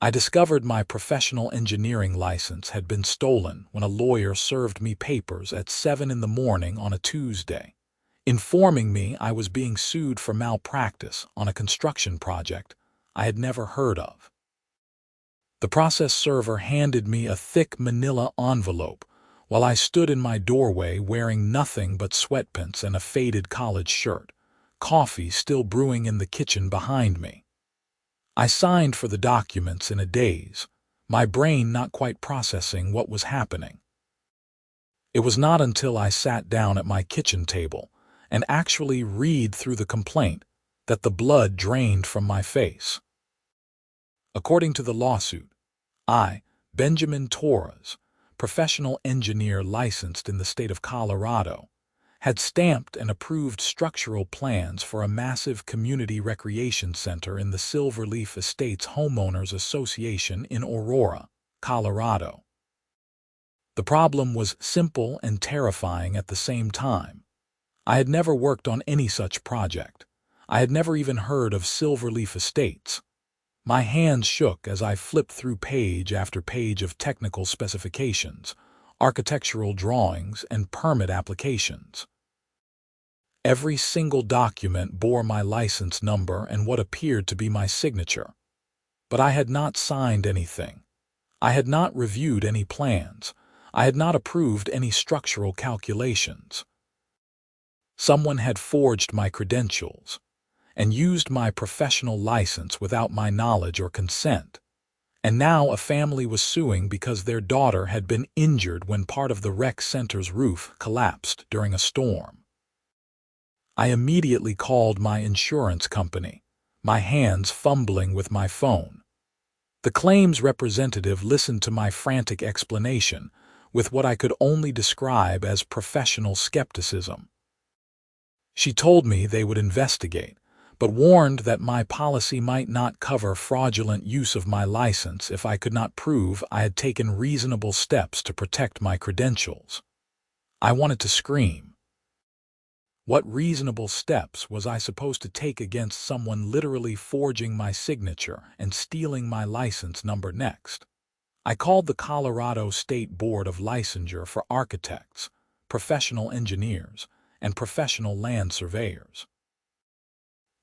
I discovered my professional engineering license had been stolen when a lawyer served me papers at 7 in the morning on a Tuesday, informing me I was being sued for malpractice on a construction project I had never heard of. The process server handed me a thick manila envelope while I stood in my doorway wearing nothing but sweatpants and a faded college shirt, coffee still brewing in the kitchen behind me. I signed for the documents in a daze, my brain not quite processing what was happening. It was not until I sat down at my kitchen table and actually read through the complaint that the blood drained from my face. According to the lawsuit, I, Benjamin Torres, professional engineer licensed in the state of Colorado, had stamped and approved structural plans for a massive community recreation center in the Silverleaf Estates Homeowners Association in Aurora, Colorado. The problem was simple and terrifying at the same time. I had never worked on any such project. I had never even heard of Silverleaf Estates. My hands shook as I flipped through page after page of technical specifications, architectural drawings, and permit applications. Every single document bore my license number and what appeared to be my signature. But I had not signed anything. I had not reviewed any plans. I had not approved any structural calculations. Someone had forged my credentials and used my professional license without my knowledge or consent. And now a family was suing because their daughter had been injured when part of the rec center's roof collapsed during a storm. I immediately called my insurance company, my hands fumbling with my phone. The claims representative listened to my frantic explanation with what I could only describe as professional skepticism. She told me they would investigate, but warned that my policy might not cover fraudulent use of my license if I could not prove I had taken reasonable steps to protect my credentials. I wanted to scream. What reasonable steps was I supposed to take against someone literally forging my signature and stealing my license number next? I called the Colorado State Board of Licensure for architects, professional engineers, and professional land surveyors.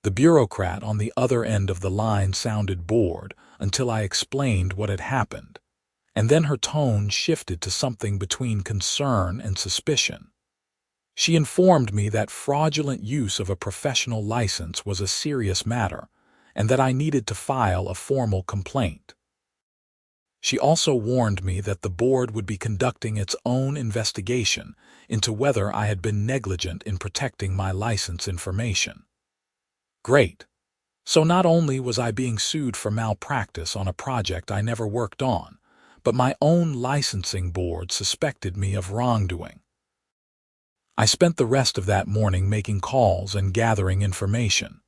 The bureaucrat on the other end of the line sounded bored until I explained what had happened, and then her tone shifted to something between concern and suspicion. She informed me that fraudulent use of a professional license was a serious matter and that I needed to file a formal complaint. She also warned me that the board would be conducting its own investigation into whether I had been negligent in protecting my license information. Great. So not only was I being sued for malpractice on a project I never worked on, but my own licensing board suspected me of wrongdoing. I spent the rest of that morning making calls and gathering information.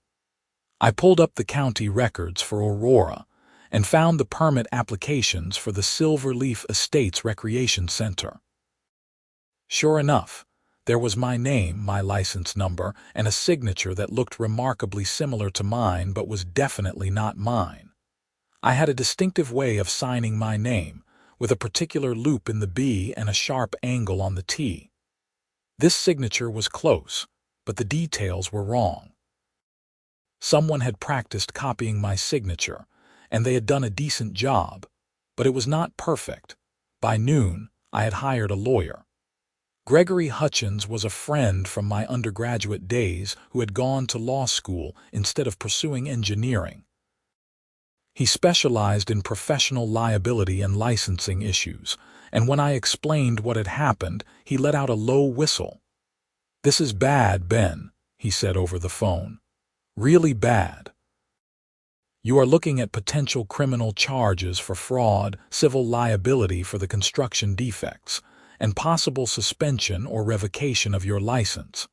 I pulled up the county records for Aurora and found the permit applications for the Silverleaf Estates Recreation Center. Sure enough, there was my name, my license number, and a signature that looked remarkably similar to mine but was definitely not mine. I had a distinctive way of signing my name, with a particular loop in the B and a sharp angle on the T. This signature was close, but the details were wrong. Someone had practiced copying my signature, and they had done a decent job, but it was not perfect. By noon, I had hired a lawyer. Gregory Hutchins was a friend from my undergraduate days who had gone to law school instead of pursuing engineering. He specialized in professional liability and licensing issues, and when I explained what had happened, he let out a low whistle. "This is bad, Ben," he said over the phone. "Really bad. You are looking at potential criminal charges for fraud, civil liability for the construction defects, and possible suspension or revocation of your license.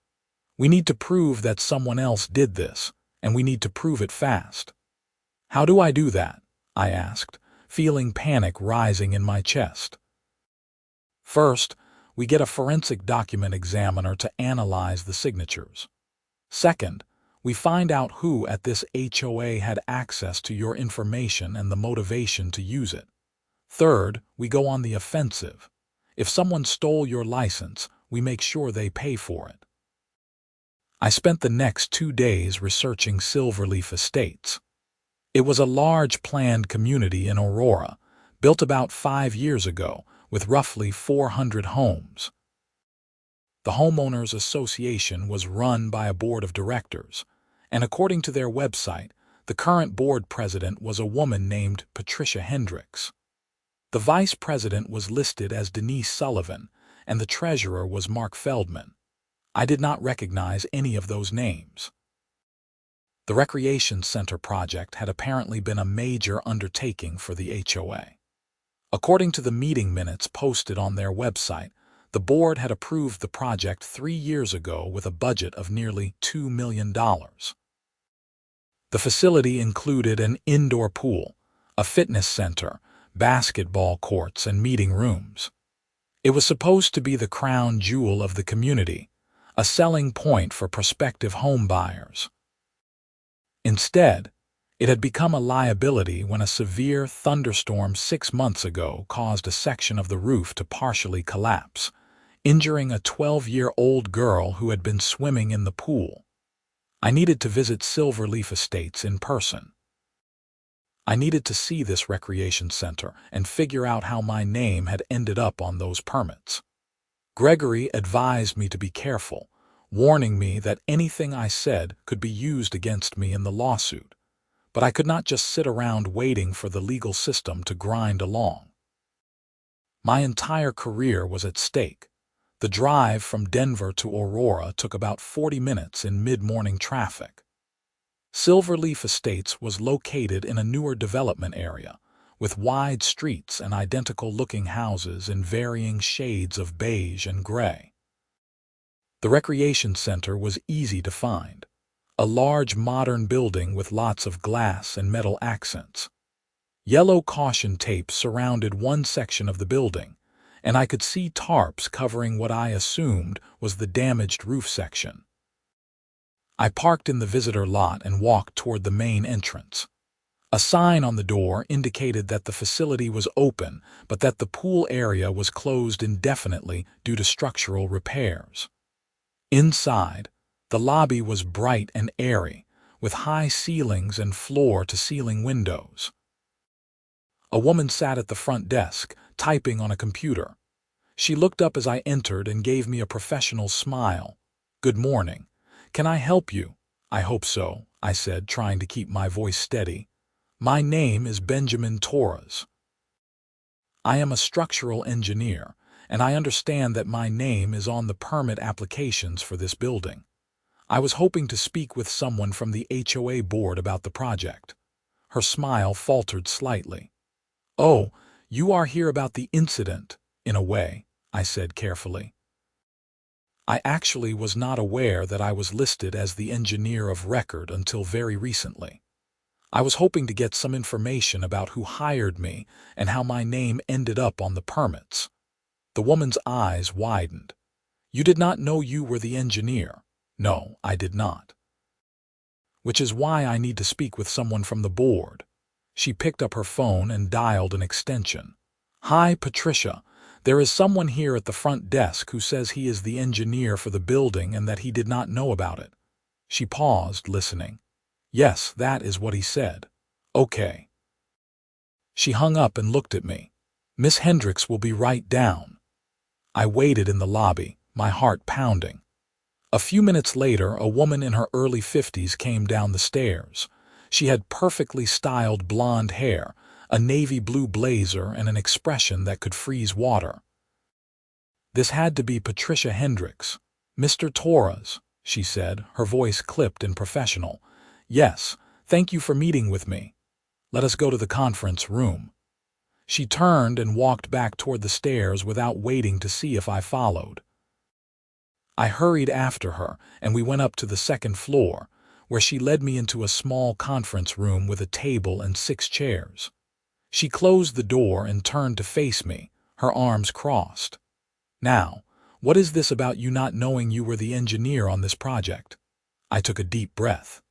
We need to prove that someone else did this, and we need to prove it fast." "How do I do that?" I asked, feeling panic rising in my chest. "First, we get a forensic document examiner to analyze the signatures. Second, We find out who at this HOA had access to your information and the motivation to use it. Third, we go on the offensive. If someone stole your license, we make sure they pay for it. I spent the next 2 days researching Silverleaf Estates. It was a large planned community in Aurora, built about 5 years ago, with roughly 400 homes. The Homeowners Association was run by a board of directors, and according to their website, the current board president was a woman named Patricia Hendricks. The vice president was listed as Denise Sullivan, and the treasurer was Mark Feldman. I did not recognize any of those names. The Recreation Center project had apparently been a major undertaking for the HOA. According to the meeting minutes posted on their website, the board had approved the project 3 years ago with a budget of nearly $2 million. The facility included an indoor pool, a fitness center, basketball courts, and meeting rooms. It was supposed to be the crown jewel of the community, a selling point for prospective home buyers. Instead, it had become a liability when a severe thunderstorm 6 months ago caused a section of the roof to partially collapse, injuring a 12-year-old girl who had been swimming in the pool. I needed to visit Silverleaf Estates in person. I needed to see this recreation center and figure out how my name had ended up on those permits. Gregory advised me to be careful, warning me that anything I said could be used against me in the lawsuit. But I could not just sit around waiting for the legal system to grind along. My entire career was at stake. The drive from Denver to Aurora took about 40 minutes in mid-morning traffic. Silverleaf Estates was located in a newer development area, with wide streets and identical-looking houses in varying shades of beige and gray. The recreation center was easy to find, a large modern building with lots of glass and metal accents. Yellow caution tape surrounded one section of the building, and I could see tarps covering what I assumed was the damaged roof section. I parked in the visitor lot and walked toward the main entrance. A sign on the door indicated that the facility was open, but that the pool area was closed indefinitely due to structural repairs. Inside, the lobby was bright and airy, with high ceilings and floor-to-ceiling windows. A woman sat at the front desk, typing on a computer. She looked up as I entered and gave me a professional smile. "Good morning. Can I help you?" "I hope so," I said, trying to keep my voice steady. "My name is Benjamin Torres. I am a structural engineer, and I understand that my name is on the permit applications for this building. I was hoping to speak with someone from the HOA board about the project." Her smile faltered slightly. "Oh, you are here about the incident, in a way," I said carefully. I actually was not aware that I was listed as the engineer of record until very recently. I was hoping to get some information about who hired me and how my name ended up on the permits. The woman's eyes widened. "You did not know you were the engineer?" "No, I did not." "Which is why I need to speak with someone from the board." She picked up her phone and dialed an extension. "Hi, Patricia. There is someone here at the front desk who says he is the engineer for the building and that he did not know about it." She paused, listening. "Yes, that is what he said." "Okay." She hung up and looked at me. "Miss Hendricks will be right down." I waited in the lobby, my heart pounding. A few minutes later, a woman in her early 50s came down the stairs. She had perfectly styled blonde hair, a navy blue blazer, and an expression that could freeze water. This had to be Patricia Hendricks. "Mr. Torres," she said, her voice clipped and professional. "Yes, thank you for meeting with me. Let us go to the conference room." She turned and walked back toward the stairs without waiting to see if I followed. I hurried after her, and we went up to the second floor, where she led me into a small conference room with a table and 6 chairs. She closed the door and turned to face me, her arms crossed. "Now, what is this about you not knowing you were the engineer on this project?" I took a deep breath.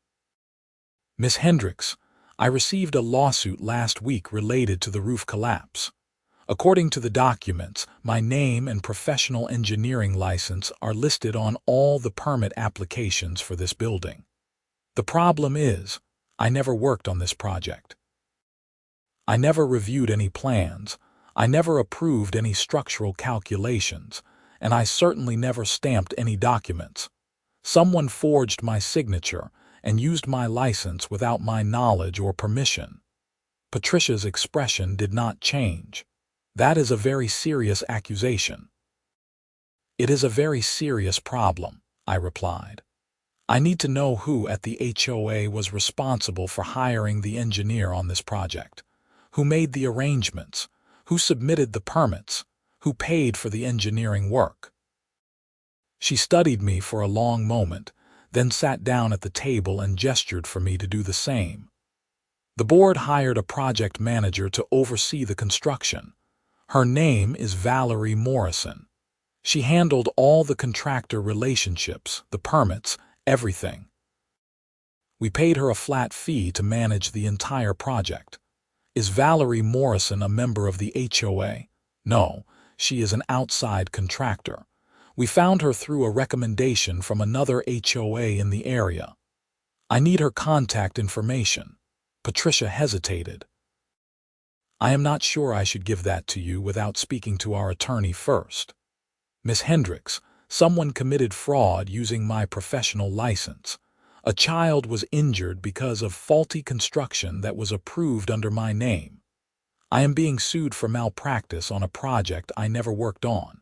Miss Hendricks, I received a lawsuit last week related to the roof collapse. According to the documents, my name and professional engineering license are listed on all the permit applications for this building. The problem is, I never worked on this project. I never reviewed any plans, I never approved any structural calculations, and I certainly never stamped any documents. Someone forged my signature and used my license without my knowledge or permission. Patricia's expression did not change. That is a very serious accusation. It is a very serious problem, I replied. I need to know who at the HOA was responsible for hiring the engineer on this project, who made the arrangements, who submitted the permits, who paid for the engineering work. She studied me for a long moment, then sat down at the table and gestured for me to do the same. The board hired a project manager to oversee the construction. Her name is Valerie Morrison. She handled all the contractor relationships, the permits, everything. We paid her a flat fee to manage the entire project. Is Valerie Morrison a member of the HOA? No, she is an outside contractor. We found her through a recommendation from another HOA in the area. I need her contact information. Patricia hesitated. I am not sure I should give that to you without speaking to our attorney first. Miss Hendricks, someone committed fraud using my professional license. A child was injured because of faulty construction that was approved under my name. I am being sued for malpractice on a project I never worked on.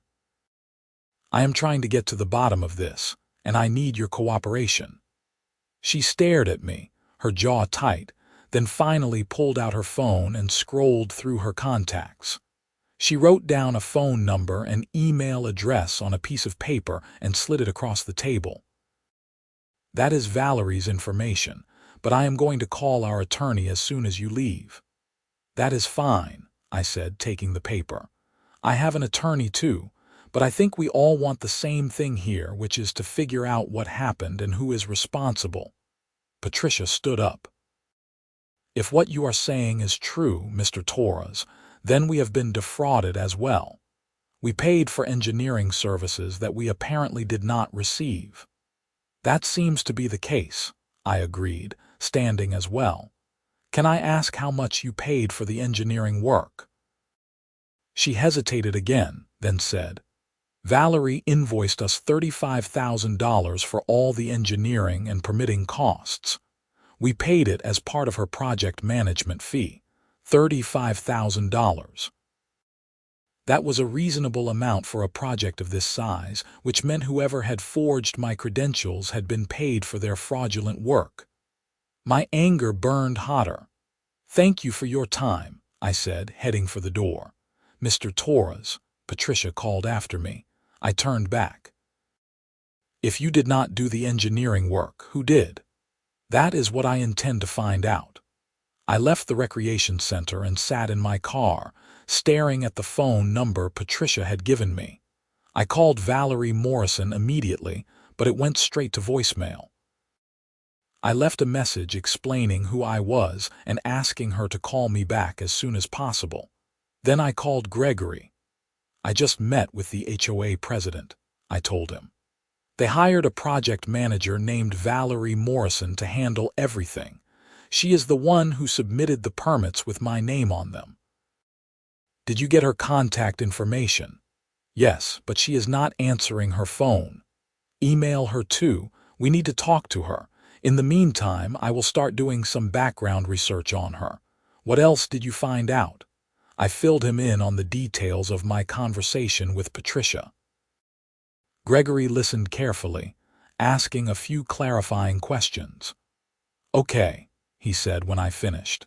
I am trying to get to the bottom of this, and I need your cooperation. She stared at me, her jaw tight, then finally pulled out her phone and scrolled through her contacts. She wrote down a phone number and email address on a piece of paper and slid it across the table. That is Valerie's information, but I am going to call our attorney as soon as you leave. That is fine, I said, taking the paper. I have an attorney too, but I think we all want the same thing here, which is to figure out what happened and who is responsible. Patricia stood up. If what you are saying is true, Mr. Torres, then we have been defrauded as well. We paid for engineering services that we apparently did not receive. That seems to be the case, I agreed, standing as well. Can I ask how much you paid for the engineering work? She hesitated again, then said, Valerie invoiced us $35,000 for all the engineering and permitting costs. We paid it as part of her project management fee, $35,000. That was a reasonable amount for a project of this size, which meant whoever had forged my credentials had been paid for their fraudulent work. My anger burned hotter. Thank you for your time, I said, heading for the door. Mr. Torres, Patricia called after me. I turned back. If you did not do the engineering work, who did? That is what I intend to find out. I left the recreation center and sat in my car, staring at the phone number Patricia had given me. I called Valerie Morrison immediately, but it went straight to voicemail. I left a message explaining who I was and asking her to call me back as soon as possible. Then I called Gregory. I just met with the HOA president, I told him. They hired a project manager named Valerie Morrison to handle everything. She is the one who submitted the permits with my name on them. Did you get her contact information? Yes, but she is not answering her phone. Email her too. We need to talk to her. In the meantime, I will start doing some background research on her. What else did you find out? I filled him in on the details of my conversation with Patricia. Gregory listened carefully, asking a few clarifying questions. Okay, he said when I finished.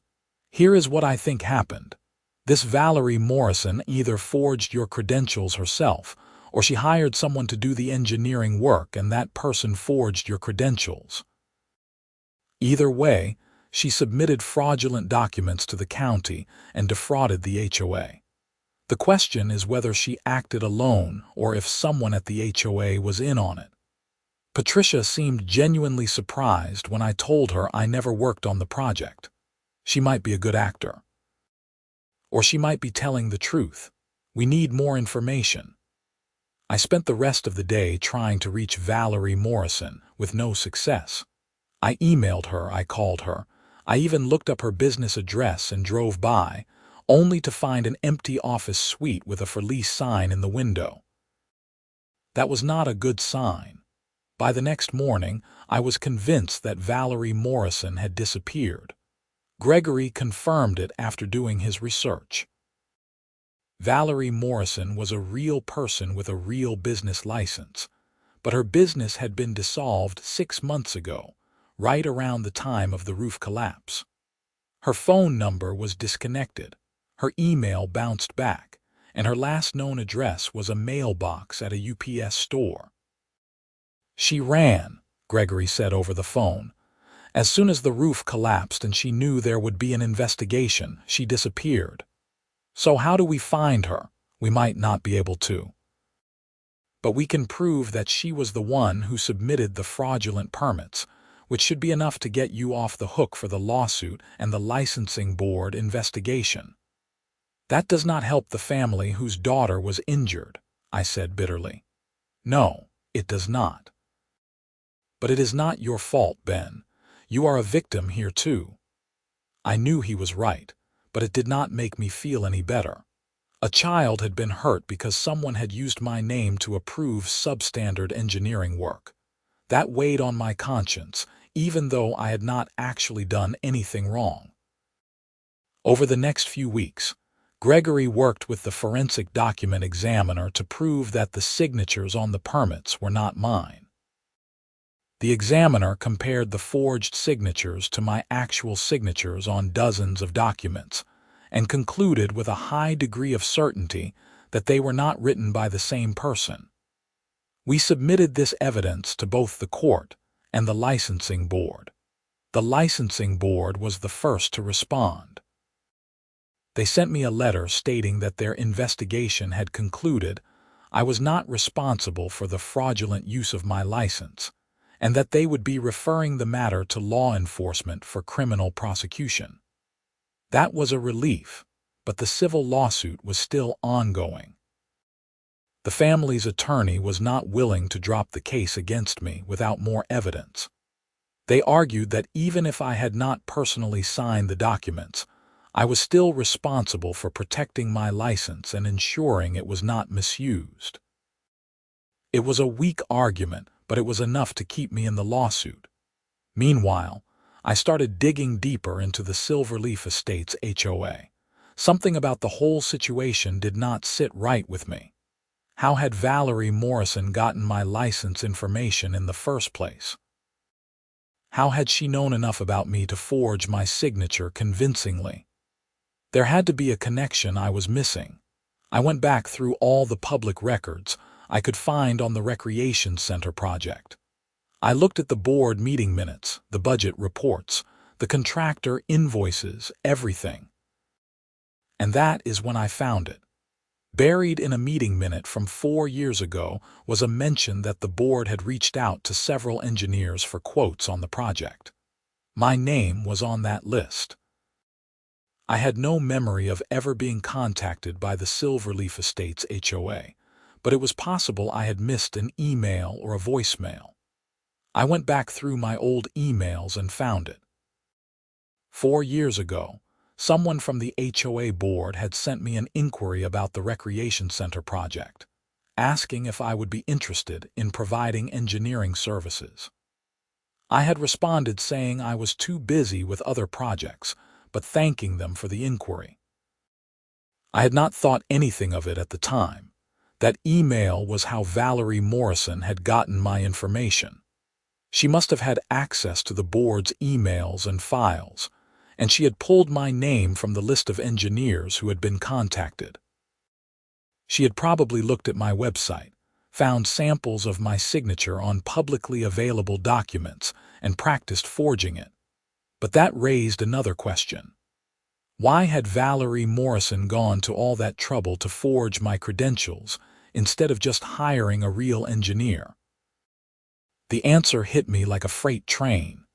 Here is what I think happened. This Valerie Morrison either forged your credentials herself, or she hired someone to do the engineering work and that person forged your credentials. Either way, she submitted fraudulent documents to the county and defrauded the HOA. The question is whether she acted alone or if someone at the HOA was in on it. Patricia seemed genuinely surprised when I told her I never worked on the project. She might be a good actor. Or she might be telling the truth. We need more information. I spent the rest of the day trying to reach Valerie Morrison with no success. I emailed her, I called her. I even looked up her business address and drove by, only to find an empty office suite with a for lease sign in the window. That was not a good sign. By the next morning, I was convinced that Valerie Morrison had disappeared. Gregory confirmed it after doing his research. Valerie Morrison was a real person with a real business license, but her business had been dissolved 6 months ago, right around the time of the roof collapse. Her phone number was disconnected, her email bounced back, and her last known address was a mailbox at a UPS store. She ran, Gregory said over the phone. As soon as the roof collapsed and she knew there would be an investigation, she disappeared. So how do we find her? We might not be able to. But we can prove that she was the one who submitted the fraudulent permits, which should be enough to get you off the hook for the lawsuit and the licensing board investigation. That does not help the family whose daughter was injured, I said bitterly. No, it does not. But it is not your fault, Ben. You are a victim here too. I knew he was right, but it did not make me feel any better. A child had been hurt because someone had used my name to approve substandard engineering work. That weighed on my conscience, even though I had not actually done anything wrong. Over the next few weeks, Gregory worked with the forensic document examiner to prove that the signatures on the permits were not mine. The examiner compared the forged signatures to my actual signatures on dozens of documents, and concluded with a high degree of certainty that they were not written by the same person. We submitted this evidence to both the court and the licensing board. The licensing board was the first to respond. They sent me a letter stating that their investigation had concluded I was not responsible for the fraudulent use of my license, and that they would be referring the matter to law enforcement for criminal prosecution. That was a relief, but the civil lawsuit was still ongoing. The family's attorney was not willing to drop the case against me without more evidence. They argued that even if I had not personally signed the documents, I was still responsible for protecting my license and ensuring it was not misused. It was a weak argument, but it was enough to keep me in the lawsuit. Meanwhile, I started digging deeper into the Silverleaf Estates HOA. Something about the whole situation did not sit right with me. How had Valerie Morrison gotten my license information in the first place? How had she known enough about me to forge my signature convincingly? There had to be a connection I was missing. I went back through all the public records I could find on the recreation center project. I looked at the board meeting minutes, the budget reports, the contractor invoices, everything. And that is when I found it. Buried in a meeting minute from 4 years ago was a mention that the board had reached out to several engineers for quotes on the project. My name was on that list. I had no memory of ever being contacted by the Silverleaf Estates HOA, but it was possible I had missed an email or a voicemail. I went back through my old emails and found it. 4 years ago, someone from the HOA board had sent me an inquiry about the recreation center project, asking if I would be interested in providing engineering services. I had responded saying I was too busy with other projects, but thanking them for the inquiry. I had not thought anything of it at the time. That email was how Valerie Morrison had gotten my information. She must have had access to the board's emails and files, and she had pulled my name from the list of engineers who had been contacted. She had probably looked at my website, found samples of my signature on publicly available documents, and practiced forging it. But that raised another question. Why had Valerie Morrison gone to all that trouble to forge my credentials instead of just hiring a real engineer? The answer hit me like a freight train.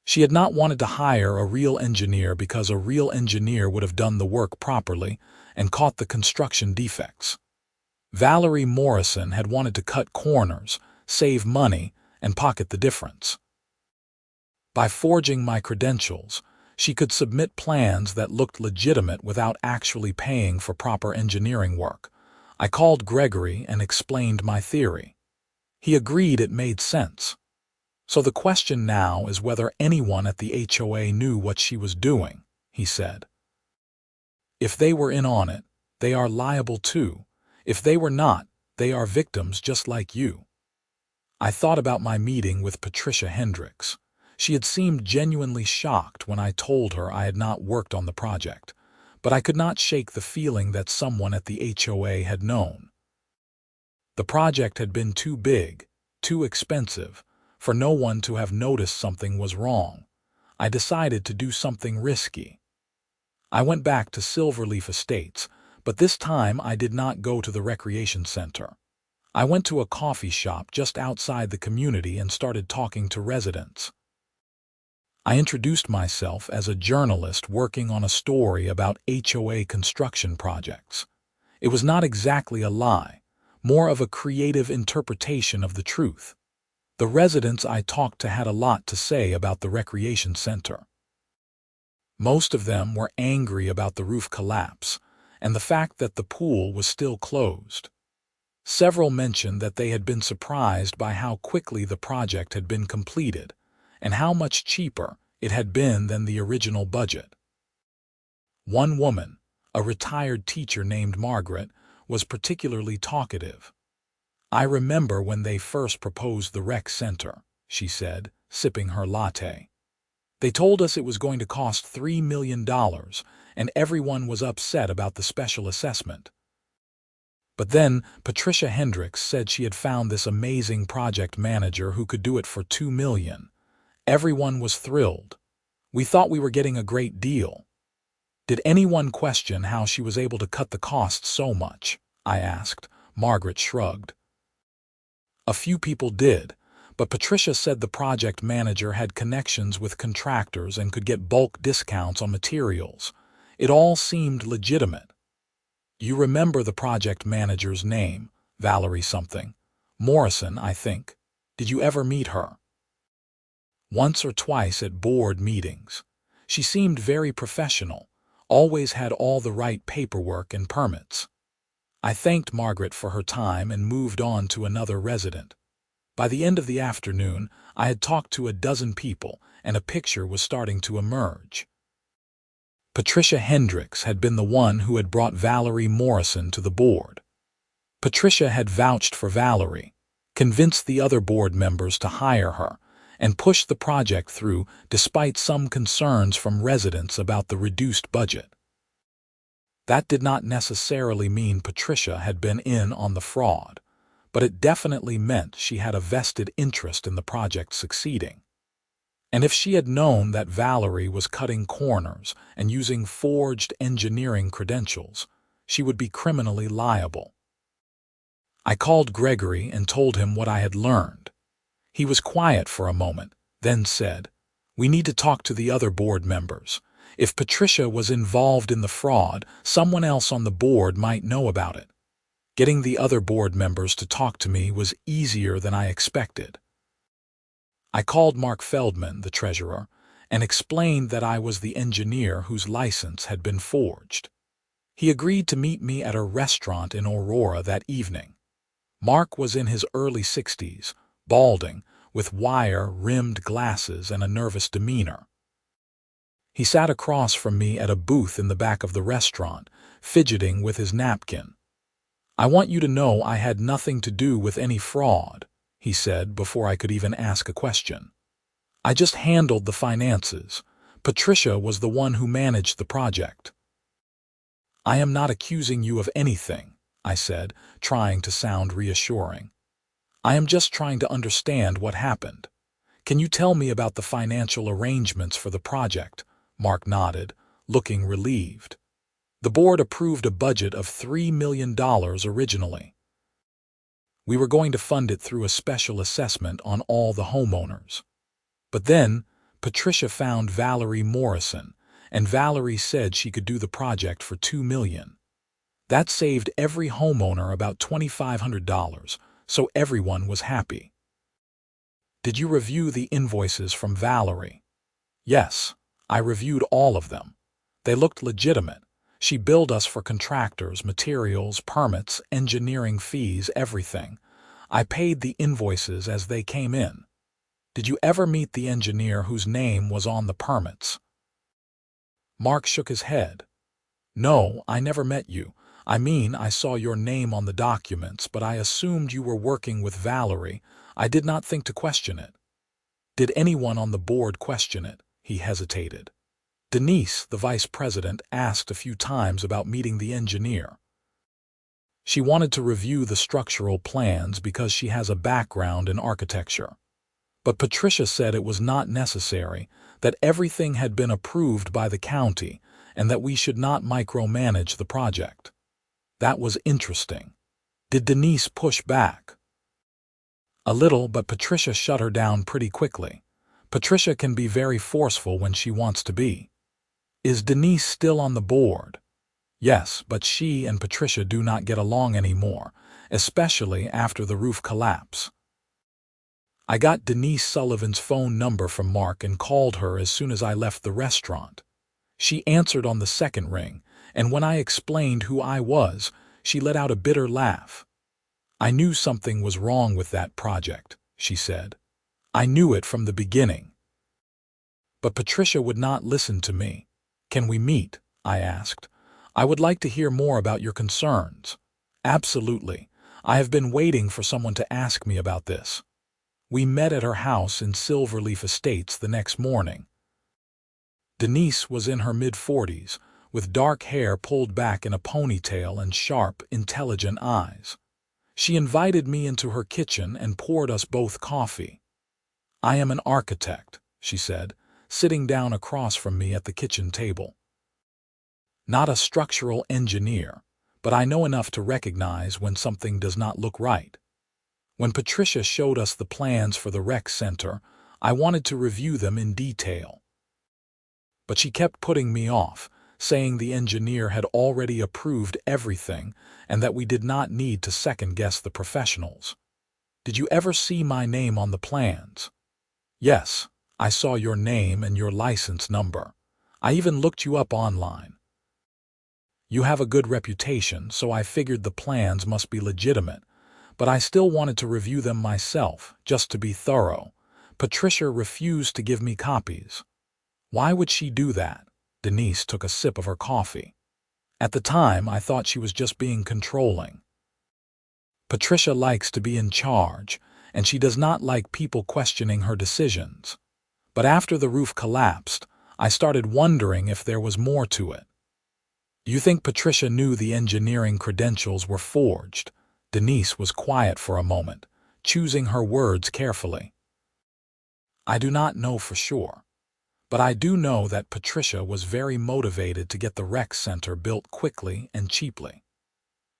She had not wanted to hire a real engineer because a real engineer would have done the work properly and caught the construction defects. Valerie Morrison had wanted to cut corners, save money, and pocket the difference. By forging my credentials, she could submit plans that looked legitimate without actually paying for proper engineering work. I called Gregory and explained my theory. He agreed it made sense. So the question now is whether anyone at the HOA knew what she was doing, he said. If they were in on it, they are liable too. If they were not, they are victims just like you. I thought about my meeting with Patricia Hendricks. She had seemed genuinely shocked when I told her I had not worked on the project, but I could not shake the feeling that someone at the HOA had known. The project had been too big, too expensive, for no one to have noticed something was wrong. I decided to do something risky. I went back to Silverleaf Estates, but this time I did not go to the recreation center. I went to a coffee shop just outside the community and started talking to residents. I introduced myself as a journalist working on a story about HOA construction projects. It was not exactly a lie, more of a creative interpretation of the truth. The residents I talked to had a lot to say about the recreation center. Most of them were angry about the roof collapse and the fact that the pool was still closed. Several mentioned that they had been surprised by how quickly the project had been completed and how much cheaper it had been than the original budget. One woman, a retired teacher named Margaret, was particularly talkative. "I remember when they first proposed the rec center," she said, sipping her latte. "They told us it was going to cost $3 million, and everyone was upset about the special assessment. But then Patricia Hendricks said she had found this amazing project manager who could do it for $2 million. Everyone was thrilled. We thought we were getting a great deal." "Did anyone question how she was able to cut the costs so much?" I asked. Margaret shrugged. "A few people did, but Patricia said the project manager had connections with contractors and could get bulk discounts on materials. It all seemed legitimate." "You remember the project manager's name, Valerie something. Morrison, I think. Did you ever meet her?" "Once or twice at board meetings. She seemed very professional, always had all the right paperwork and permits." I thanked Margaret for her time and moved on to another resident. By the end of the afternoon, I had talked to a dozen people, and a picture was starting to emerge. Patricia Hendricks had been the one who had brought Valerie Morrison to the board. Patricia had vouched for Valerie, convinced the other board members to hire her, and pushed the project through despite some concerns from residents about the reduced budget. That did not necessarily mean Patricia had been in on the fraud, but it definitely meant she had a vested interest in the project succeeding. And if she had known that Valerie was cutting corners and using forged engineering credentials, she would be criminally liable. I called Gregory and told him what I had learned. He was quiet for a moment, then said, "We need to talk to the other board members. If Patricia was involved in the fraud, someone else on the board might know about it." Getting the other board members to talk to me was easier than I expected. I called Mark Feldman, the treasurer, and explained that I was the engineer whose license had been forged. He agreed to meet me at a restaurant in Aurora that evening. Mark was in his early 60s, balding, with wire-rimmed glasses and a nervous demeanor. He sat across from me at a booth in the back of the restaurant, fidgeting with his napkin. "I want you to know I had nothing to do with any fraud," he said before I could even ask a question. "I just handled the finances. Patricia was the one who managed the project." "I am not accusing you of anything," I said, trying to sound reassuring. "I am just trying to understand what happened. Can you tell me about the financial arrangements for the project?" Mark nodded, looking relieved. "The board approved a budget of $3 million originally. We were going to fund it through a special assessment on all the homeowners. But then, Patricia found Valerie Morrison, and Valerie said she could do the project for $2 million. That saved every homeowner about $2,500, so everyone was happy. Did you review the invoices from Valerie? Yes, I reviewed all of them. They looked legitimate. She billed us for contractors, materials, permits, engineering fees, everything. I paid the invoices as they came in. Did you ever meet the engineer whose name was on the permits? Mark shook his head. No, I never met you. I mean, I saw your name on the documents, but I assumed you were working with Valerie. I did not think to question it. Did anyone on the board question it? He hesitated. Denise, the vice president, asked a few times about meeting the engineer. She wanted to review the structural plans because she has a background in architecture. But Patricia said it was not necessary, that everything had been approved by the county, and that we should not micromanage the project. That was interesting. Did Denise push back? A little, but Patricia shut her down pretty quickly. Patricia can be very forceful when she wants to be. Is Denise still on the board? Yes, but she and Patricia do not get along anymore, especially after the roof collapse. I got Denise Sullivan's phone number from Mark and called her as soon as I left the restaurant. She answered on the second ring, and when I explained who I was, she let out a bitter laugh. I knew something was wrong with that project, she said. I knew it from the beginning. But Patricia would not listen to me. Can we meet? I asked. I would like to hear more about your concerns. Absolutely. I have been waiting for someone to ask me about this. We met at her house in Silverleaf Estates the next morning. Denise was in her mid-40s, with dark hair pulled back in a ponytail and sharp, intelligent eyes. She invited me into her kitchen and poured us both coffee. I am an architect, she said, sitting down across from me at the kitchen table. Not a structural engineer, but I know enough to recognize when something does not look right. When Patricia showed us the plans for the rec center, I wanted to review them in detail. But she kept putting me off, saying the engineer had already approved everything and that we did not need to second-guess the professionals. Did you ever see my name on the plans? Yes, I saw your name and your license number. I even looked you up online. You have a good reputation, so I figured the plans must be legitimate, but I still wanted to review them myself, just to be thorough. Patricia refused to give me copies. Why would she do that? Denise took a sip of her coffee. At the time, I thought she was just being controlling. Patricia likes to be in charge, and she does not like people questioning her decisions. But after the roof collapsed, I started wondering if there was more to it. Do you think Patricia knew the engineering credentials were forged? Denise was quiet for a moment, choosing her words carefully. I do not know for sure, but I do know that Patricia was very motivated to get the rec center built quickly and cheaply.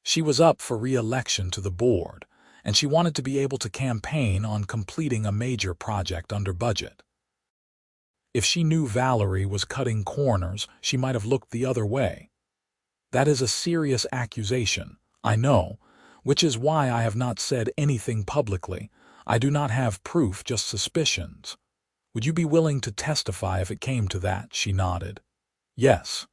She was up for re-election to the board, and she wanted to be able to campaign on completing a major project under budget. If she knew Valerie was cutting corners, she might have looked the other way. That is a serious accusation, I know, which is why I have not said anything publicly. I do not have proof, just suspicions. Would you be willing to testify if it came to that? She nodded. Yes.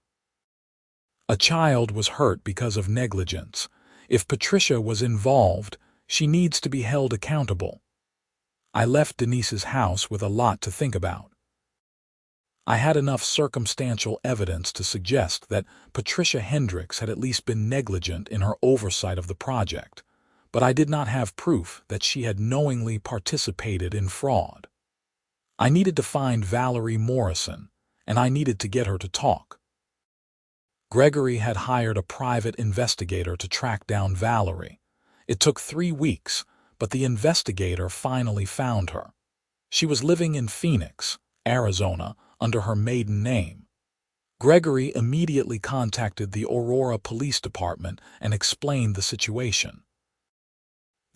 A child was hurt because of negligence. If Patricia was involved, she needs to be held accountable. I left Denise's house with a lot to think about. I had enough circumstantial evidence to suggest that Patricia Hendricks had at least been negligent in her oversight of the project, but I did not have proof that she had knowingly participated in fraud. I needed to find Valerie Morrison, and I needed to get her to talk. Gregory had hired a private investigator to track down Valerie. It took 3 weeks, but the investigator finally found her. She was living in Phoenix, Arizona, under her maiden name. Gregory immediately contacted the Aurora Police Department and explained the situation.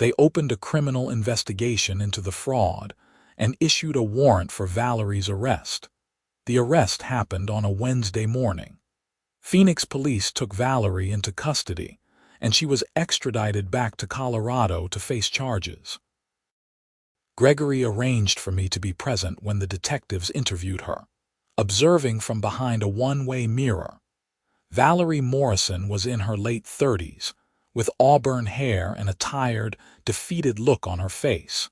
They opened a criminal investigation into the fraud and issued a warrant for Valerie's arrest. The arrest happened on a Wednesday morning. Phoenix police took Valerie into custody, and she was extradited back to Colorado to face charges. Gregory arranged for me to be present when the detectives interviewed her. Observing from behind a one-way mirror, Valerie Morrison was in her late 30s, with auburn hair and a tired, defeated look on her face.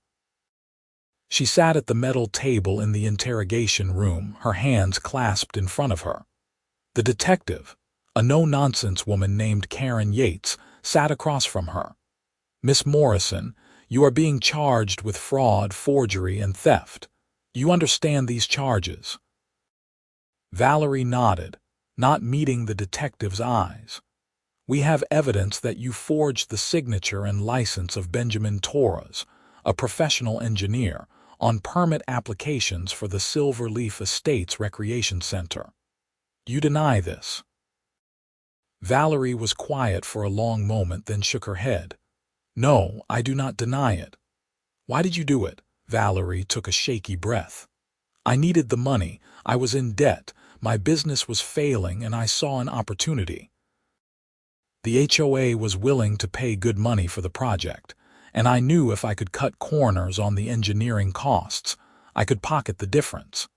She sat at the metal table in the interrogation room, her hands clasped in front of her. The detective, a no-nonsense woman named Karen Yates, sat across from her. "Miss Morrison, you are being charged with fraud, forgery, and theft. You understand these charges?" Valerie nodded, not meeting the detective's eyes. "We have evidence that you forged the signature and license of Benjamin Torres, a professional engineer, on permit applications for the Silverleaf Estates Recreation Center. You deny this?" Valerie was quiet for a long moment, then shook her head. "No, I do not deny it." "Why did you do it?" Valerie took a shaky breath. "I needed the money. I was in debt. My business was failing, and I saw an opportunity. The HOA was willing to pay good money for the project, and I knew if I could cut corners on the engineering costs, I could pocket the difference."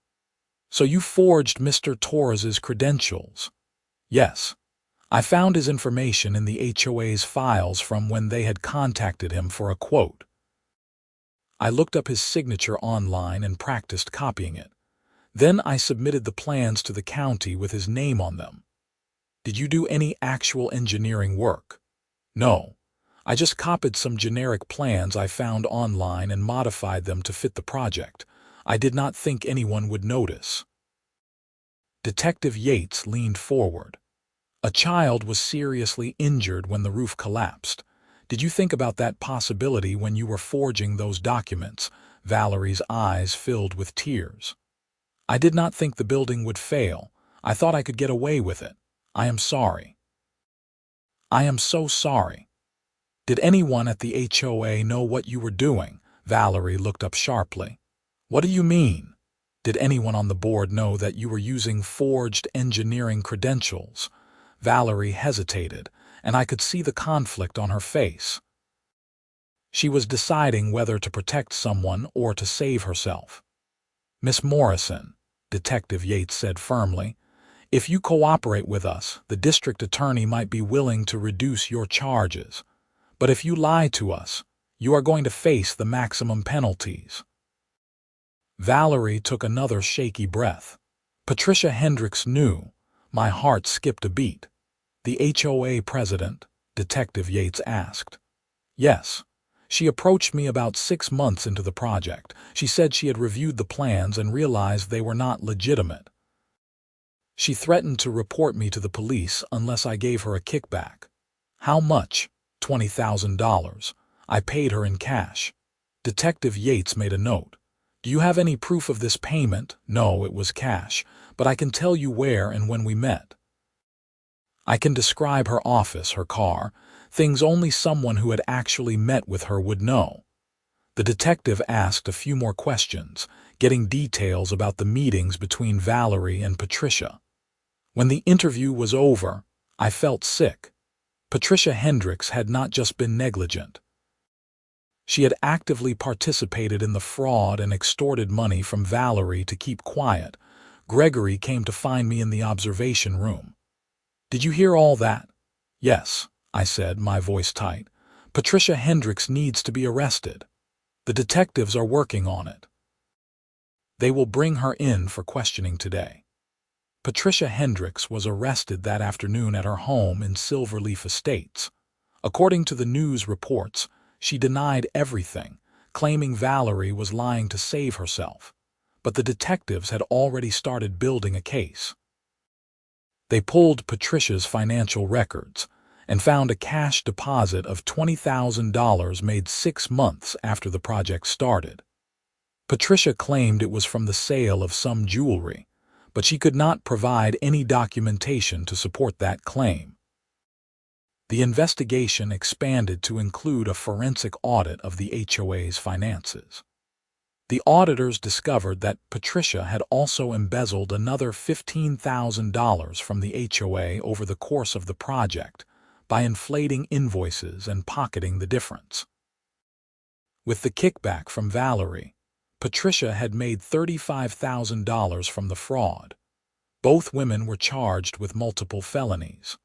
"So you forged Mr. Torres's credentials?" "Yes. I found his information in the HOA's files from when they had contacted him for a quote. I looked up his signature online and practiced copying it. Then I submitted the plans to the county with his name on them." "Did you do any actual engineering work?" "No. I just copied some generic plans I found online and modified them to fit the project. I did not think anyone would notice." Detective Yates leaned forward. "A child was seriously injured when the roof collapsed. Did you think about that possibility when you were forging those documents?" Valerie's eyes filled with tears. "I did not think the building would fail. I thought I could get away with it. I am sorry." "I am so sorry." "Did anyone at the HOA know what you were doing?" Valerie looked up sharply. "What do you mean? Did anyone on the board know that you were using forged engineering credentials?" Valerie hesitated, and I could see the conflict on her face. She was deciding whether to protect someone or to save herself. "Miss Morrison," Detective Yates said firmly, "if you cooperate with us, the district attorney might be willing to reduce your charges. But if you lie to us, you are going to face the maximum penalties." Valerie took another shaky breath. "Patricia Hendricks knew." My heart skipped a beat. "The HOA president?" Detective Yates asked. "Yes. She approached me about 6 months into the project. She said she had reviewed the plans and realized they were not legitimate. She threatened to report me to the police unless I gave her a kickback." "How much?" $20,000. "I paid her in cash." Detective Yates made a note. "Do you have any proof of this payment?" "No, it was cash, but I can tell you where and when we met. I can describe her office, her car, things only someone who had actually met with her would know." The detective asked a few more questions, getting details about the meetings between Valerie and Patricia. When the interview was over, I felt sick. Patricia Hendricks had not just been negligent. She had actively participated in the fraud and extorted money from Valerie to keep quiet. Gregory came to find me in the observation room. "Did you hear all that?" "Yes," I said, my voice tight. "Patricia Hendricks needs to be arrested. The detectives are working on it. They will bring her in for questioning today." Patricia Hendricks was arrested that afternoon at her home in Silverleaf Estates. According to the news reports, she denied everything, claiming Valerie was lying to save herself. But the detectives had already started building a case. They pulled Patricia's financial records and found a cash deposit of $20,000 made 6 months after the project started. Patricia claimed it was from the sale of some jewelry, but she could not provide any documentation to support that claim. The investigation expanded to include a forensic audit of the HOA's finances. The auditors discovered that Patricia had also embezzled another $15,000 from the HOA over the course of the project by inflating invoices and pocketing the difference. With the kickback from Valerie, Patricia had made $35,000 from the fraud. Both women were charged with multiple felonies.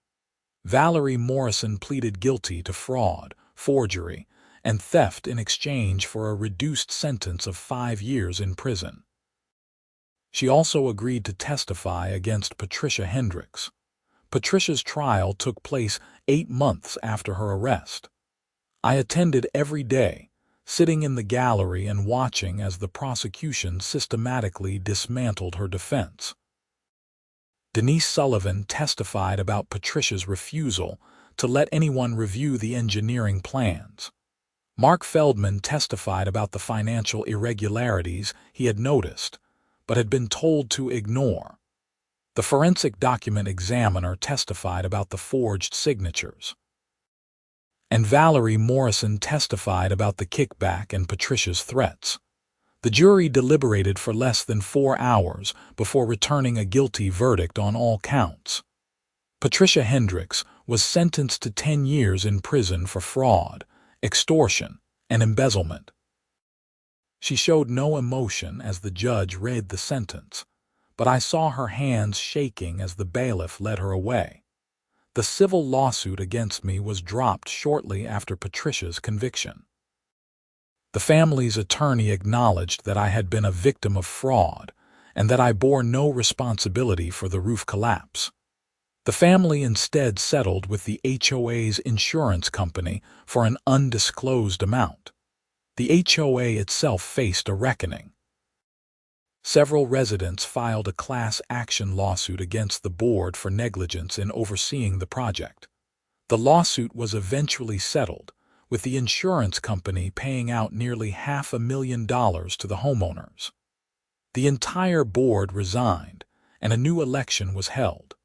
Valerie Morrison pleaded guilty to fraud, forgery, and theft in exchange for a reduced sentence of 5 years in prison. She also agreed to testify against Patricia Hendricks. Patricia's trial took place 8 months after her arrest. I attended every day, sitting in the gallery and watching as the prosecution systematically dismantled her defense. Denise Sullivan testified about Patricia's refusal to let anyone review the engineering plans. Mark Feldman testified about the financial irregularities he had noticed, but had been told to ignore. The forensic document examiner testified about the forged signatures. And Valerie Morrison testified about the kickback and Patricia's threats. The jury deliberated for less than 4 hours before returning a guilty verdict on all counts. Patricia Hendricks was sentenced to 10 years in prison for fraud, extortion, and embezzlement. She showed no emotion as the judge read the sentence, but I saw her hands shaking as the bailiff led her away. The civil lawsuit against me was dropped shortly after Patricia's conviction. The family's attorney acknowledged that I had been a victim of fraud and that I bore no responsibility for the roof collapse. The family instead settled with the HOA's insurance company for an undisclosed amount. The HOA itself faced a reckoning. Several residents filed a class action lawsuit against the board for negligence in overseeing the project. The lawsuit was eventually settled, with the insurance company paying out nearly $500,000 to the homeowners. The entire board resigned, and a new election was held.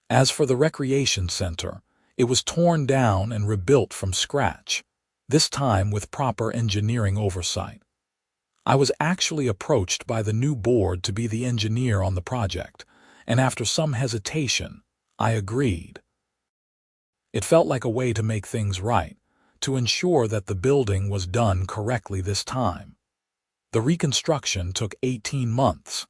As for the recreation center, it was torn down and rebuilt from scratch, this time with proper engineering oversight. I was actually approached by the new board to be the engineer on the project, and after some hesitation, I agreed. It felt like a way to make things right, to ensure that the building was done correctly this time. The reconstruction took 18 months.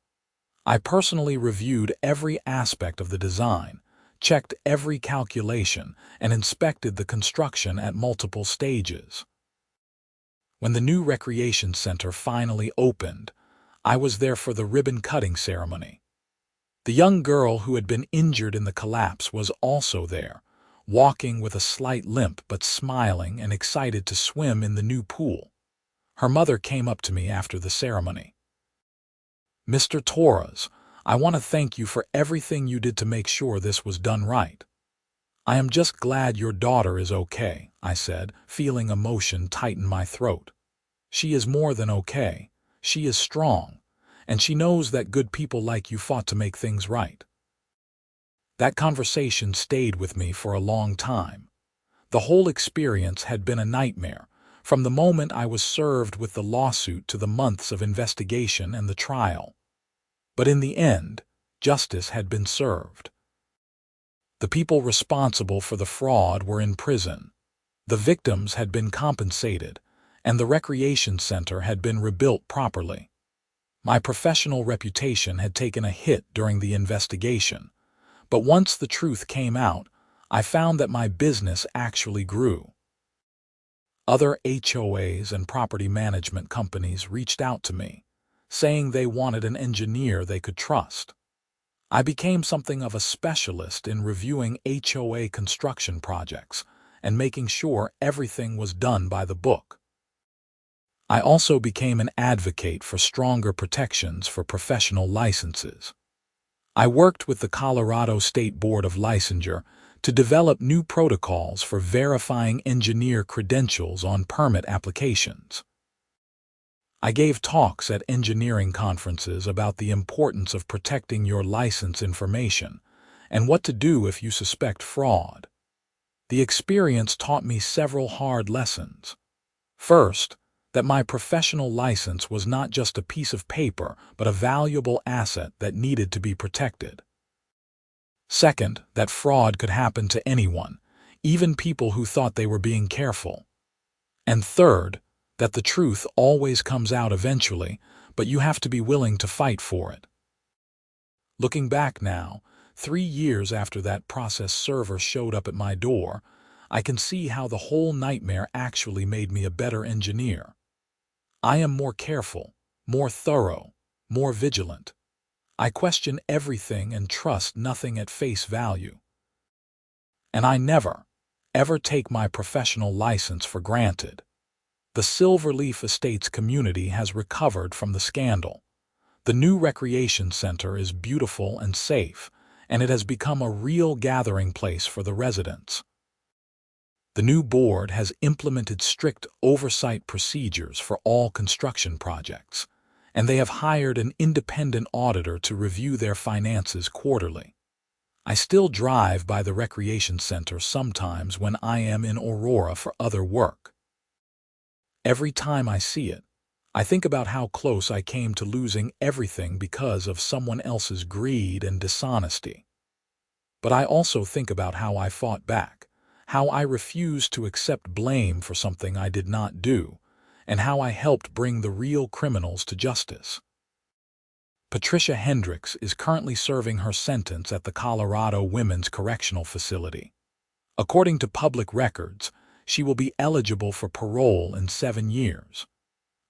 I personally reviewed every aspect of the design, checked every calculation, and inspected the construction at multiple stages. When the new recreation center finally opened, I was there for the ribbon-cutting ceremony. The young girl who had been injured in the collapse was also there, walking with a slight limp but smiling and excited to swim in the new pool. Her mother came up to me after the ceremony. "Mr. Torres, I want to thank you for everything you did to make sure this was done right. I am just glad your daughter is okay," I said, feeling emotion tighten my throat. "She is more than okay. She is strong, and she knows that good people like you fought to make things right." That conversation stayed with me for a long time. The whole experience had been a nightmare, from the moment I was served with the lawsuit to the months of investigation and the trial. But in the end, justice had been served. The people responsible for the fraud were in prison. The victims had been compensated, and the recreation center had been rebuilt properly. My professional reputation had taken a hit during the investigation, but once the truth came out, I found that my business actually grew. Other HOAs and property management companies reached out to me, saying they wanted an engineer they could trust. I became something of a specialist in reviewing HOA construction projects and making sure everything was done by the book. I also became an advocate for stronger protections for professional licenses. I worked with the Colorado State Board of Licensure to develop new protocols for verifying engineer credentials on permit applications. I gave talks at engineering conferences about the importance of protecting your license information and what to do if you suspect fraud. The experience taught me several hard lessons. First, that my professional license was not just a piece of paper, but a valuable asset that needed to be protected. Second, that fraud could happen to anyone, even people who thought they were being careful. And third, that the truth always comes out eventually, but you have to be willing to fight for it. Looking back now, 3 years after that process server showed up at my door, I can see how the whole nightmare actually made me a better engineer. I am more careful, more thorough, more vigilant. I question everything and trust nothing at face value. And I never, ever take my professional license for granted. The Silverleaf Estates community has recovered from the scandal. The new recreation center is beautiful and safe, and it has become a real gathering place for the residents. The new board has implemented strict oversight procedures for all construction projects, and they have hired an independent auditor to review their finances quarterly. I still drive by the recreation center sometimes when I am in Aurora for other work. Every time I see it, I think about how close I came to losing everything because of someone else's greed and dishonesty. But I also think about how I fought back, how I refused to accept blame for something I did not do, and how I helped bring the real criminals to justice. Patricia Hendricks is currently serving her sentence at the Colorado Women's Correctional Facility. According to public records, she will be eligible for parole in 7 years.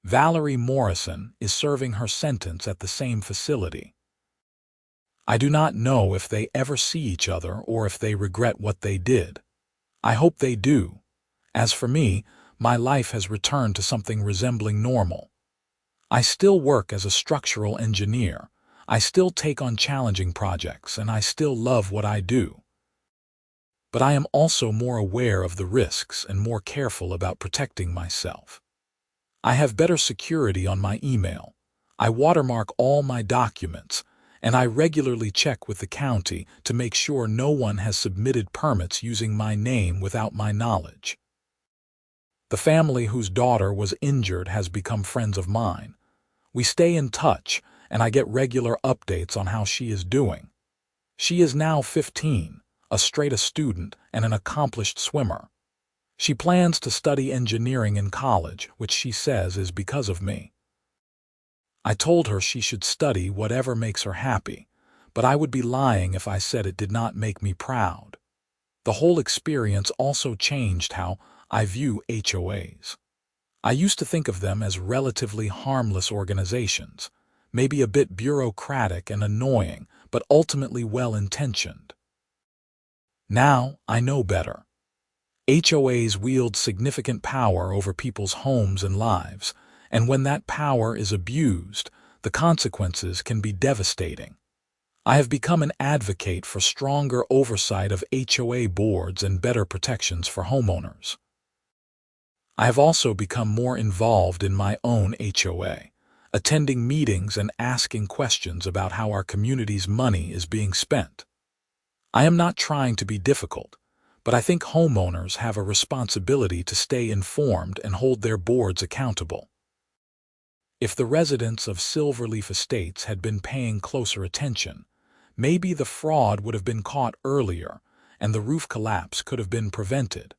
Valerie Morrison is serving her sentence at the same facility. I do not know if they ever see each other or if they regret what they did. I hope they do. As for me, my life has returned to something resembling normal. I still work as a structural engineer. I still take on challenging projects, and I still love what I do. But I am also more aware of the risks and more careful about protecting myself. I have better security on my email. I watermark all my documents, and I regularly check with the county to make sure no one has submitted permits using my name without my knowledge. The family whose daughter was injured has become friends of mine. We stay in touch, and I get regular updates on how she is doing. She is now 15, a straight-A student, and an accomplished swimmer. She plans to study engineering in college, which she says is because of me. I told her she should study whatever makes her happy, but I would be lying if I said it did not make me proud. The whole experience also changed how I view HOAs. I used to think of them as relatively harmless organizations, maybe a bit bureaucratic and annoying, but ultimately well-intentioned. Now I know better. HOAs wield significant power over people's homes and lives, and when that power is abused, the consequences can be devastating. I have become an advocate for stronger oversight of HOA boards and better protections for homeowners. I have also become more involved in my own HOA, attending meetings and asking questions about how our community's money is being spent. I am not trying to be difficult, but I think homeowners have a responsibility to stay informed and hold their boards accountable. If the residents of Silverleaf Estates had been paying closer attention, maybe the fraud would have been caught earlier and the roof collapse could have been prevented.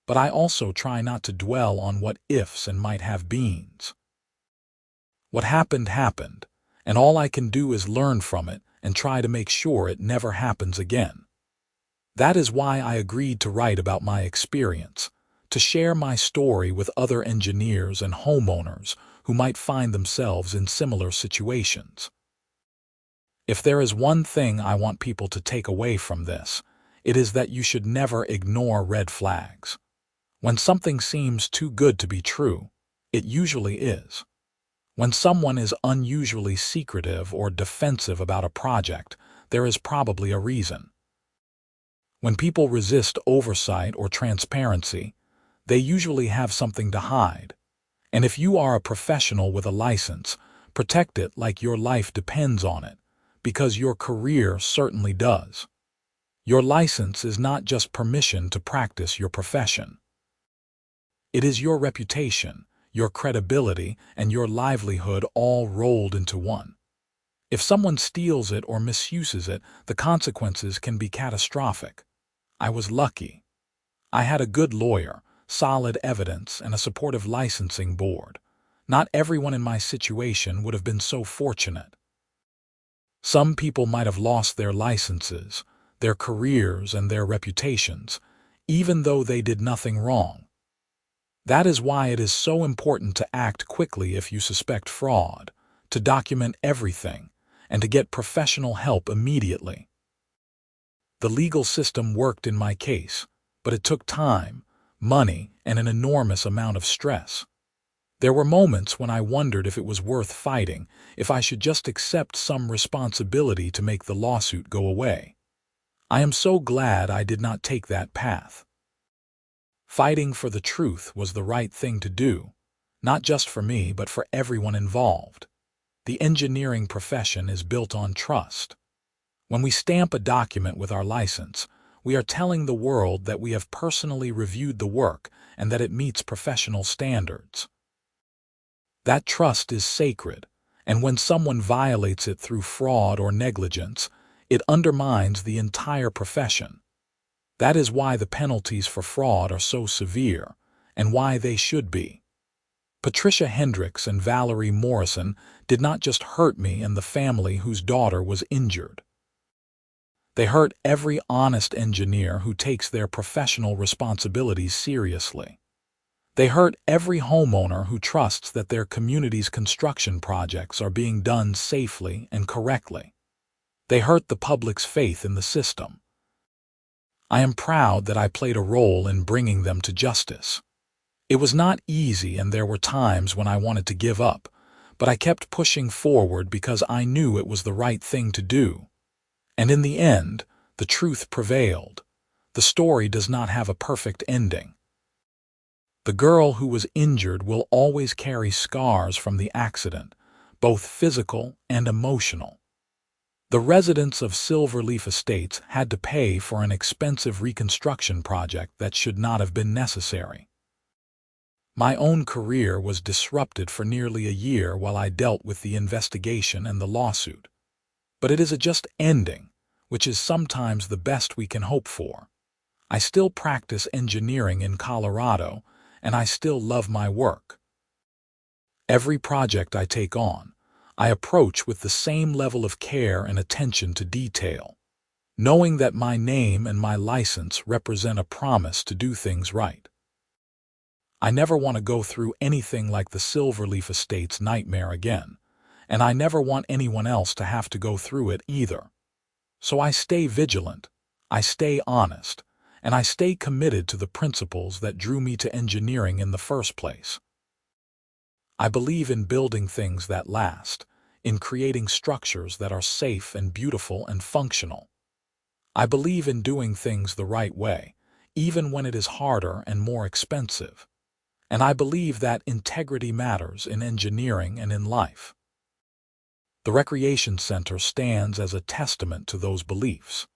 But I also try not to dwell on what ifs and might have beens. What happened happened, and all I can do is learn from it and try to make sure it never happens again. That is why I agreed to write about my experience, to share my story with other engineers and homeowners who might find themselves in similar situations. If there is one thing I want people to take away from this, it is that you should never ignore red flags. When something seems too good to be true, it usually is. When someone is unusually secretive or defensive about a project, there is probably a reason. When people resist oversight or transparency, they usually have something to hide. And if you are a professional with a license, protect it like your life depends on it, because your career certainly does. Your license is not just permission to practice your profession. It is your reputation, your credibility, and your livelihood all rolled into one. If someone steals it or misuses it, the consequences can be catastrophic. I was lucky. I had a good lawyer, solid evidence, and a supportive licensing board. Not everyone in my situation would have been so fortunate. Some people might have lost their licenses, their careers, and their reputations, even though they did nothing wrong. That is why it is so important to act quickly if you suspect fraud, to document everything, and to get professional help immediately. The legal system worked in my case, but it took time, money, and an enormous amount of stress. There were moments when I wondered if it was worth fighting, if I should just accept some responsibility to make the lawsuit go away. I am so glad I did not take that path. Fighting for the truth was the right thing to do, not just for me but for everyone involved. The engineering profession is built on trust. When we stamp a document with our license, we are telling the world that we have personally reviewed the work and that it meets professional standards. That trust is sacred, and when someone violates it through fraud or negligence, it undermines the entire profession. That is why the penalties for fraud are so severe, and why they should be. Patricia Hendricks and Valerie Morrison did not just hurt me and the family whose daughter was injured. They hurt every honest engineer who takes their professional responsibilities seriously. They hurt every homeowner who trusts that their community's construction projects are being done safely and correctly. They hurt the public's faith in the system. I am proud that I played a role in bringing them to justice. It was not easy and there were times when I wanted to give up, but I kept pushing forward because I knew it was the right thing to do. And in the end, the truth prevailed. The story does not have a perfect ending. The girl who was injured will always carry scars from the accident, both physical and emotional. The residents of Silverleaf Estates had to pay for an expensive reconstruction project that should not have been necessary. My own career was disrupted for nearly a year while I dealt with the investigation and the lawsuit. But it is a just ending, which is sometimes the best we can hope for. I still practice engineering in Colorado, and I still love my work. Every project I take on, I approach with the same level of care and attention to detail, knowing that my name and my license represent a promise to do things right. I never want to go through anything like the Silverleaf Estates nightmare again, and I never want anyone else to have to go through it either. So I stay vigilant, I stay honest, and I stay committed to the principles that drew me to engineering in the first place. I believe in building things that last, in creating structures that are safe and beautiful and functional. I believe in doing things the right way, even when it is harder and more expensive. And I believe that integrity matters in engineering and in life. The recreation center stands as a testament to those beliefs.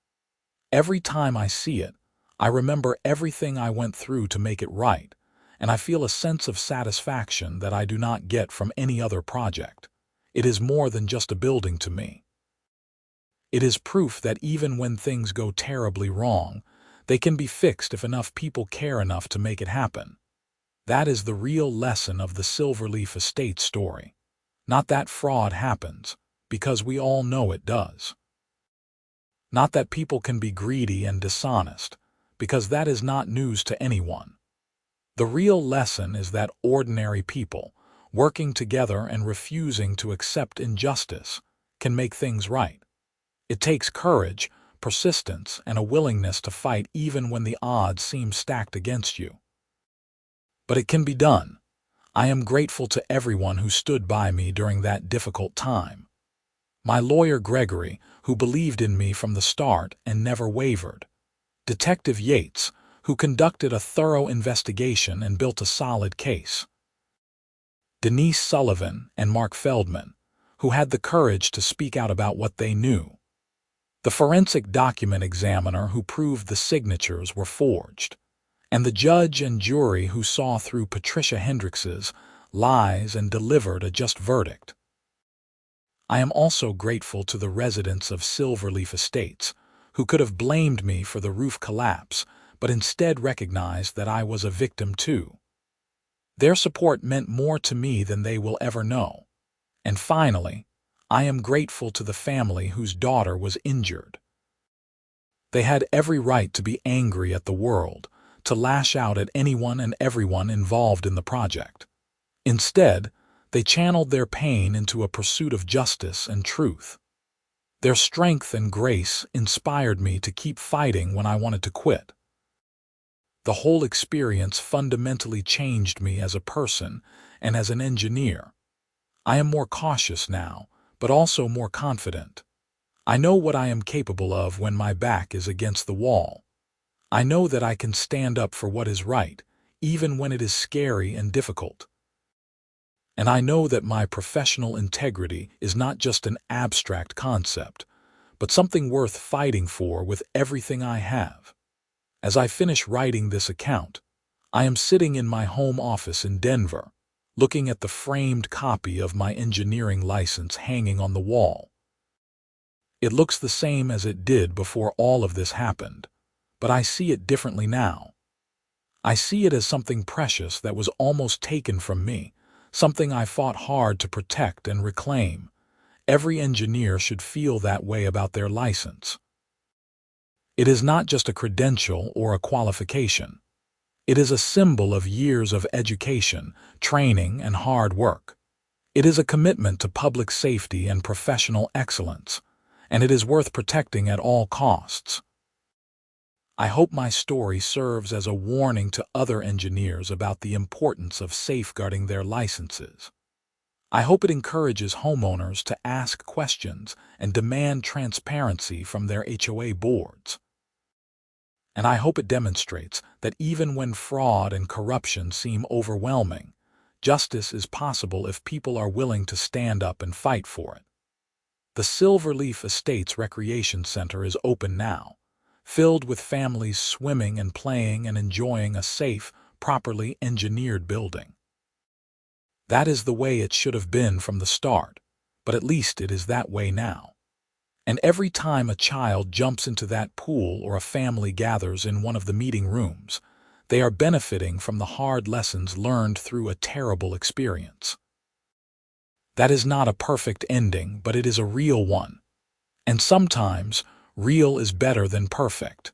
Every time I see it, I remember everything I went through to make it right, and I feel a sense of satisfaction that I do not get from any other project. It is more than just a building to me. It is proof that even when things go terribly wrong, they can be fixed if enough people care enough to make it happen. That is the real lesson of the Silverleaf Estate story. Not that fraud happens, because we all know it does. Not that people can be greedy and dishonest, because that is not news to anyone. The real lesson is that ordinary people, working together and refusing to accept injustice, can make things right. It takes courage, persistence, and a willingness to fight even when the odds seem stacked against you. But it can be done. I am grateful to everyone who stood by me during that difficult time. My lawyer Gregory, who believed in me from the start and never wavered. Detective Yates, who conducted a thorough investigation and built a solid case. Denise Sullivan and Mark Feldman, who had the courage to speak out about what they knew. The forensic document examiner who proved the signatures were forged, and the judge and jury who saw through Patricia Hendricks's lies and delivered a just verdict. I am also grateful to the residents of Silverleaf Estates, who could have blamed me for the roof collapse, but instead recognized that I was a victim too. Their support meant more to me than they will ever know. And finally, I am grateful to the family whose daughter was injured. They had every right to be angry at the world, to lash out at anyone and everyone involved in the project. Instead, they channeled their pain into a pursuit of justice and truth. Their strength and grace inspired me to keep fighting when I wanted to quit. The whole experience fundamentally changed me as a person and as an engineer. I am more cautious now, but also more confident. I know what I am capable of when my back is against the wall. I know that I can stand up for what is right, even when it is scary and difficult. And I know that my professional integrity is not just an abstract concept, but something worth fighting for with everything I have. As I finish writing this account, I am sitting in my home office in Denver, looking at the framed copy of my engineering license hanging on the wall. It looks the same as it did before all of this happened, but I see it differently now. I see it as something precious that was almost taken from me, something I fought hard to protect and reclaim. Every engineer should feel that way about their license. It is not just a credential or a qualification. It is a symbol of years of education, training, and hard work. It is a commitment to public safety and professional excellence, and it is worth protecting at all costs. I hope my story serves as a warning to other engineers about the importance of safeguarding their licenses. I hope it encourages homeowners to ask questions and demand transparency from their HOA boards. And I hope it demonstrates that even when fraud and corruption seem overwhelming, justice is possible if people are willing to stand up and fight for it. The Silverleaf Estates Recreation Center is open now, filled with families swimming and playing and enjoying a safe, properly engineered building. That is the way it should have been from the start, but at least it is that way now. And every time a child jumps into that pool or a family gathers in one of the meeting rooms, they are benefiting from the hard lessons learned through a terrible experience. That is not a perfect ending, but it is a real one. And sometimes, real is better than perfect.